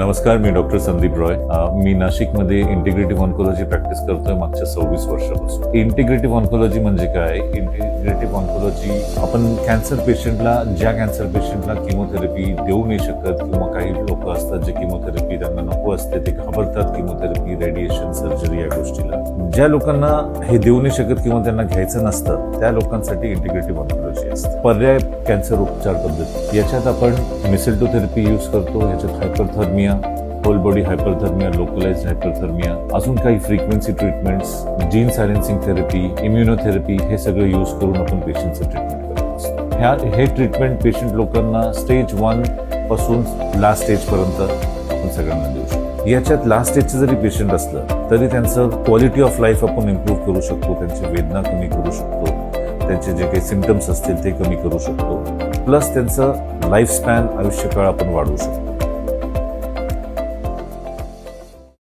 नमस्कार, मी डॉक्टर संदीप रॉय. मी नाशिकमध्ये integrative oncology practice करतोय मागच्या 26 वर्षापासून. इंटिग्रेटिव्ह ऑन्कोलॉजी म्हणजे काय? इंटिग्रेटिव्ह ऑन्कोलॉजी आपण ज्या कॅन्सर पेशंटला किमोथेरपी देऊ नाही शकत किंवा काही लोक असतात जे किमोथेरपी त्यांना नको असते, ते घाबरतात किमोथेरपी, रेडिएशन, सर्जरी या गोष्टीला. ज्या लोकांना हे देऊ नाही शकत किंवा त्यांना घ्यायचं नसतं त्या लोकांसाठी इंटिग्रेटिव्ह ऑन्कोलॉजी असते. पर्याय कॅन्सर उपचार पद्धती याच्यात आपण मेसेल्टोथेरपी यूज करतो. याच्यात hyperthermia, whole body hyperthermia, localised hyperthermia, अजून काही frequency treatments, gene silencing therapy, immunotherapy हे सगळं यूज करून आपण पेशंटचं ट्रीटमेंट करत असतो. हे ट्रीटमेंट पेशंट लोकांना स्टेज 1 पासून लास्ट स्टेज पर्यंत आपण सगळ्यांना देऊ शकतो. याच्यात लास्ट स्टेजचं जरी पेशंट असलं तरी त्यांचं क्वालिटी ऑफ लाईफ आपण इम्प्रूव्ह करू शकतो, त्यांची वेदना कमी करू शकतो, त्यांचे जे काही सिम्पटम्स असतील ते कमी करू शकतो, प्लस त्यांचं लाईफ स्पॅन, आयुष्यकाळ आपण वाढवू शकतो.